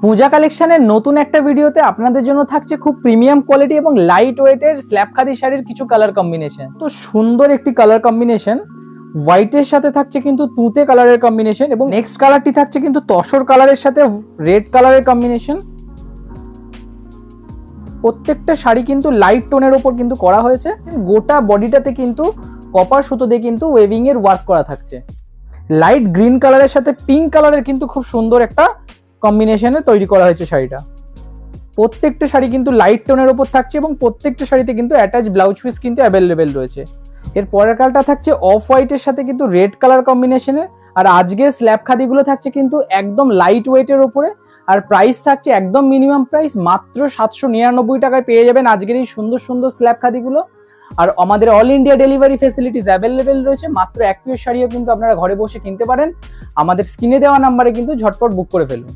পূজা কালেকশনের নতুন একটা ভিডিওতে আপনাদের জন্য থাকছে খুব প্রিমিয়াম কোয়ালিটি এবং লাইট ওয়েটের স্ল্যাব খাদি শাড়ির কিছু কালার কম্বিনেশন। তো সুন্দর একটি কালার কম্বিনেশন, হোয়াইটের সাথে থাকছে কিন্তু তুঁতে কালারের কম্বিনেশন এবং নেক্সট কালারটি থাকছে কিন্তু তসর কালারের সাথে রেড কালারের কম্বিনেশন। প্রত্যেকটা শাড়ি কিন্তু লাইট টোনের উপর কিন্তু করা হয়েছে। গোটা বডিটাতে কিন্তু কপার সুতো দিয়ে কিন্তু ওয়েভিং এর ওয়ার্ক করা থাকছে। লাইট গ্রিন কালারের সাথে পিঙ্ক কালারের কিন্তু খুব সুন্দর একটা কম্বিনেশনে তৈরি করা হয়েছে শাড়িটা। প্রত্যেকটা শাড়ি কিন্তু লাইট টোনের উপর থাকছে এবং প্রত্যেকটা শাড়িতে কিন্তু অ্যাটাচ ব্লাউজ পিস কিন্তু অ্যাভেলেবেল রয়েছে। এর পরের কালারটা থাকছে অফ হোয়াইটের সাথে কিন্তু রেড কালার কম্বিনেশনের। আর আজকের স্ল্যাব খাদিগুলো থাকছে কিন্তু একদম লাইট ওয়েটের ওপরে। আর প্রাইস থাকছে একদম মিনিমাম প্রাইস, মাত্র 799 টাকায় পেয়ে যাবেন আজকের এই সুন্দর সুন্দর স্ল্যাব খাদিগুলো। আর আমাদের all India delivery facilities available রয়েছে। মাত্র 1 পিস শাড়িও কিন্তু আপনারা ঘরে বসে কিনতে পারেন। আমাদের স্ক্রিনে দেওয়া নাম্বারে কিন্তু ঝটপট বুক করে ফেলুন।